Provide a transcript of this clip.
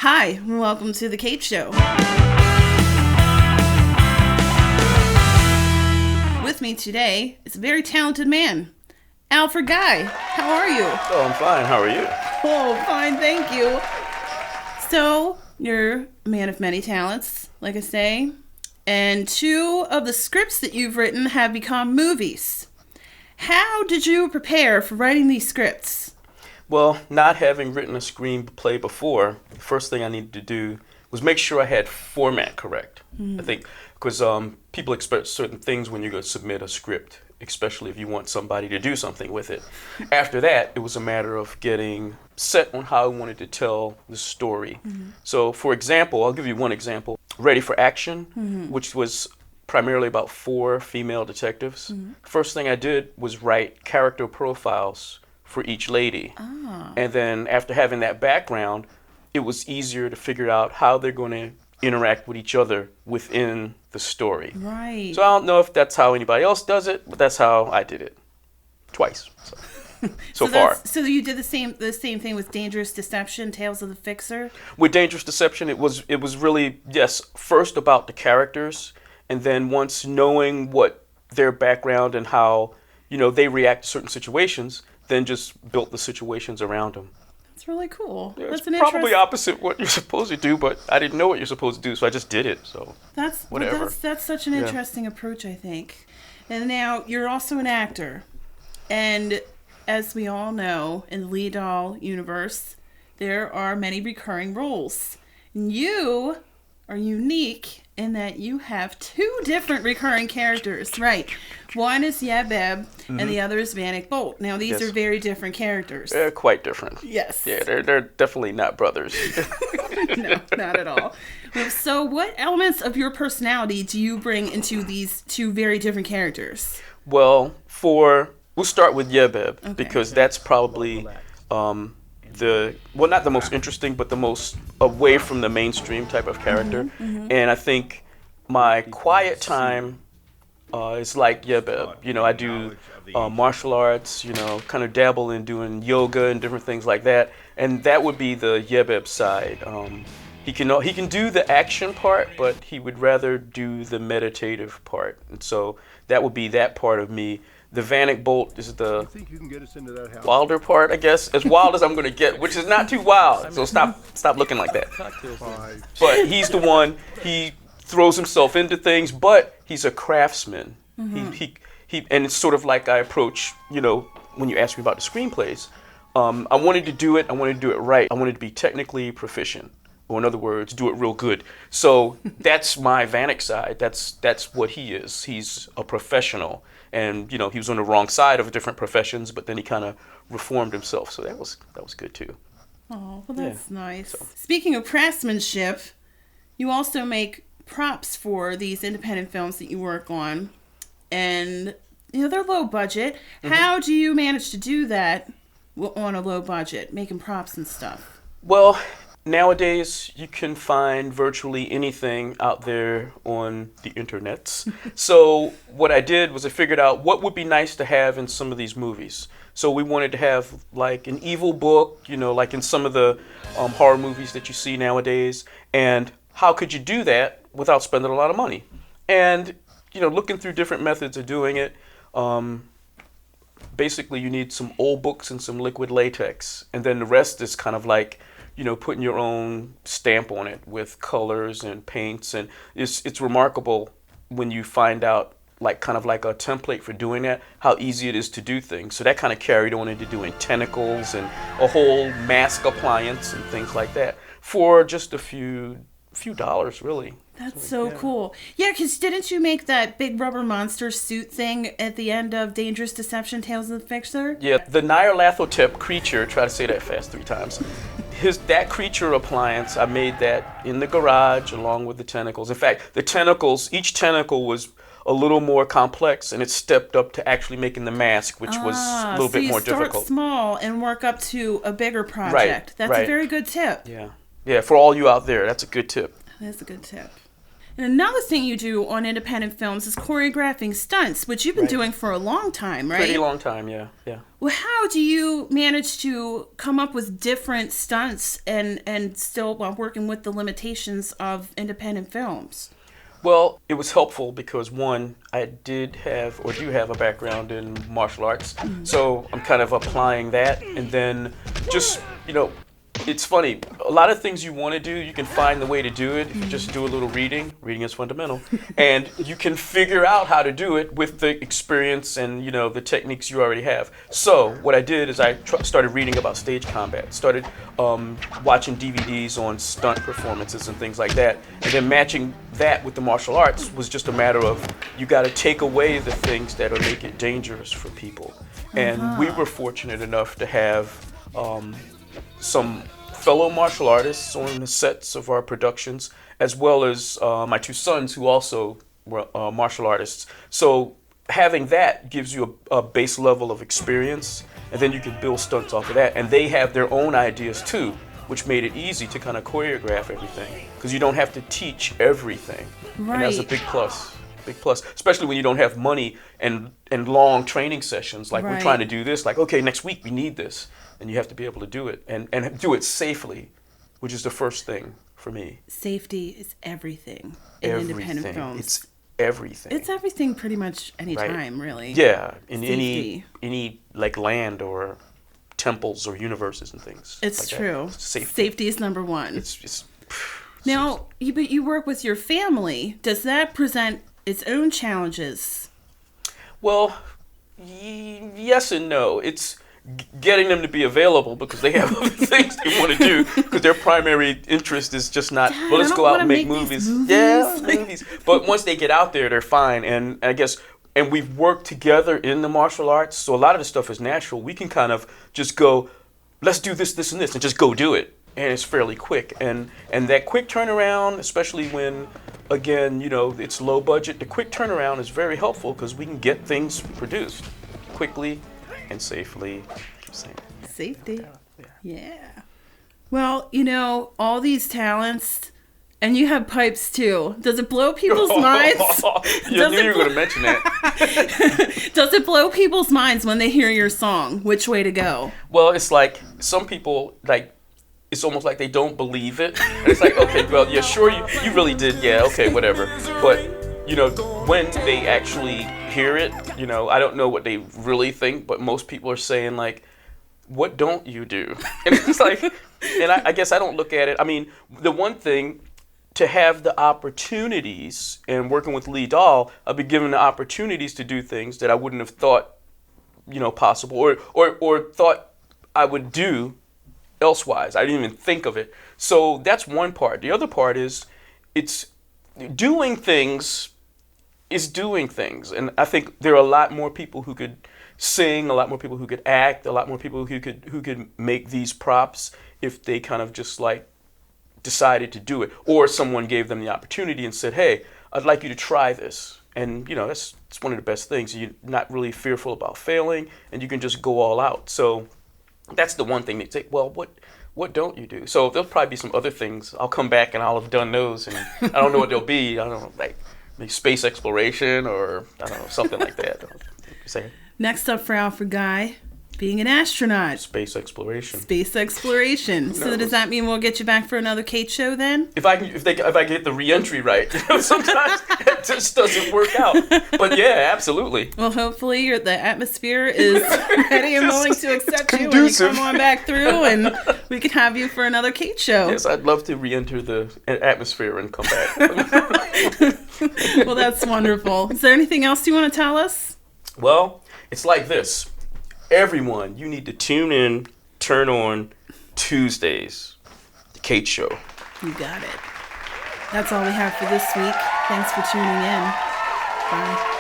Hi, and welcome to The Kate Show. With me today is a very talented man, Alfred Guy. How are you? Oh, I'm fine. How are you? Oh, fine, thank you. So, you're a man of many talents, like I say, and 2 of the scripts that you've written have become movies. How did you prepare for writing these scripts? Well, not having written a screenplay before, the first thing I needed to do was make sure I had format correct. I think because people expect certain things when you go submit a script, especially if you want somebody to do something with it. After that, it was a matter of getting set on how I wanted to tell the story. So, for example, I'll give you one example. Ready for Action, which was primarily about 4 female detectives. First thing I did was write character profiles for each lady. And then after having that background, it was easier to figure out how they're going to interact with each other within the story. Right. So I don't know if that's how anybody else does it, but that's how I did it. Twice. So far. So you did the same thing with Dangerous Deception, Tales of the Fixer? With Dangerous Deception, it was really, yes, first about the characters, and then once knowing what their background and how, they react to certain situations, then just built the situations around them. That's really cool. Yeah, that's it's probably opposite what you're supposed to do, but I didn't know what you're supposed to do, so I just did it. So whatever. That's such an interesting approach, I think. And now you're also an actor, and as we all know, in the Lead Doll universe, there are many recurring roles. And you are unique in that you have 2 different recurring characters, right? One is Yebeb, and the other is Vanek Bolt. Now, these are very different characters. They're quite different. Yes. Yeah, they're definitely not brothers. No, not at all. So what elements of your personality do you bring into these 2 very different characters? Well, we'll start with Yebeb, because that's probably not the most interesting, but the most away from the mainstream type of character. And I think my quiet time is like Yebeb. I do martial arts, kind of dabble in doing yoga and different things like that. And that would be the Yebeb side. He can do the action part, but he would rather do the meditative part. And so that would be that part of me. The Vanek Bolt is the wilder part, I guess. As wild as I'm going to get, which is not too wild. So stop looking like that. But he's the one, he throws himself into things, but he's a craftsman. He and it's sort of like I approach, when you ask me about the screenplays. I wanted to do it right. I wanted to be technically proficient. Or in other words, do it real good. So that's my Vanek side. That's what he is. He's a professional. And, he was on the wrong side of different professions, but then he kind of reformed himself. So that was good, too. Oh, well, that's nice. So. Speaking of craftsmanship, you also make props for these independent films that you work on. And, they're low budget. How do you manage to do that on a low budget, making props and stuff? Well, nowadays, you can find virtually anything out there on the internets. So what I did was I figured out what would be nice to have in some of these movies. So we wanted to have like an evil book, like in some of the horror movies that you see nowadays. And how could you do that without spending a lot of money? And, looking through different methods of doing it, basically you need some old books and some liquid latex. And then the rest is kind of like, putting your own stamp on it with colors and paints. And it's remarkable when you find out, kind of like a template for doing that, how easy it is to do things. So that kind of carried on into doing tentacles and a whole mask appliance and things like that for just a few dollars, really. That's so cool. Yeah, because didn't you make that big rubber monster suit thing at the end of Dangerous Deception, Tales of the Fixer? Yeah, the Nyarlathotep creature, try to say that fast 3 times. That creature appliance, I made that in the garage along with the tentacles. In fact, the tentacles, each tentacle was a little more complex, and it stepped up to actually making the mask, which was a little bit more difficult. So you start small and work up to a bigger project. That's a very good tip. Yeah, for all you out there, that's a good tip. That's a good tip. And another thing you do on independent films is choreographing stunts, which you've been doing for a long time, right? Pretty long time, yeah. Well, how do you manage to come up with different stunts and still while working with the limitations of independent films? Well, it was helpful because, one, I did have or do have a background in martial arts, so I'm kind of applying that, and then just, it's funny. A lot of things you want to do, you can find the way to do it if you just do a little reading. Reading is fundamental. And you can figure out how to do it with the experience and, the techniques you already have. So what I did is I started reading about stage combat, started watching DVDs on stunt performances and things like that. And then matching that with the martial arts was just a matter of you got to take away the things that will make it dangerous for people. And we were fortunate enough to have some fellow martial artists on the sets of our productions, as well as my two sons who also were martial artists. So having that gives you a base level of experience, and then you can build stunts off of that. And they have their own ideas too, which made it easy to kind of choreograph everything, because you don't have to teach everything. Right. And that's a big plus. Big plus, especially when you don't have money and long training sessions. Like, we're trying to do this, like, okay, next week we need this. And you have to be able to do it and do it safely, which is the first thing for me. Safety is everything in independent films. It's everything. It's everything pretty much any time, really. Yeah, in Safety. any like land or temples or universes and things. It's like true. Safety is number one. It's now, you work with your family. Does that present its own challenges? Well, yes and no. It's getting them to be available because they have other things they want to do, because their primary interest is just not, well, let's go out and make movies. Yeah, movies. But once they get out there, they're fine. And I guess, and we've worked together in the martial arts, so a lot of the stuff is natural. We can kind of just go, let's do this, this, and this, and just go do it. And it's fairly quick. And that quick turnaround, especially when, again, it's low budget, the quick turnaround is very helpful because we can get things produced quickly and safely. Safety. Yeah. Well, all these talents, and you have pipes too. Does it blow people's minds? You knew you were going to mention that. Does it blow people's minds when they hear your song? Which way to go? Well, it's like some people, it's almost like they don't believe it. And it's like, okay, well, yeah, sure, you really did. Yeah, okay, whatever. But, when they actually hear it, I don't know what they really think, but most people are saying, like, what don't you do? And it's like, and I guess I don't look at it. I mean, the one thing, to have the opportunities, and working with Lee Dahl, I've been given the opportunities to do things that I wouldn't have thought, possible, or thought I would do elsewise. I didn't even think of it. So that's one part. The other part is, it's doing things is doing things. And I think there are a lot more people who could sing, a lot more people who could act, a lot more people who could make these props if they kind of just decided to do it, or someone gave them the opportunity and said, hey, I'd like you to try this. And that's one of the best things. You're not really fearful about failing, and you can just go all out. So that's the one thing they say, well, what don't you do? So there'll probably be some other things. I'll come back and I'll have done those, and I don't know what they'll be. I don't know, like maybe space exploration, or I don't know, something like that. Next up for Alfred Guy, being an astronaut. Space exploration. So does that mean we'll get you back for another Kate show then? If I get the re-entry right. Sometimes it just doesn't work out. But yeah, absolutely. Well, hopefully the atmosphere is ready and willing to accept you when you come on back through, and we can have you for another Kate show. Yes, I'd love to re-enter the atmosphere and come back. Well, that's wonderful. Is there anything else you want to tell us? Well, it's like this. Everyone, you need to tune in, turn on Tuesdays, the Kate Show. You got it. That's all we have for this week. Thanks for tuning in. Bye.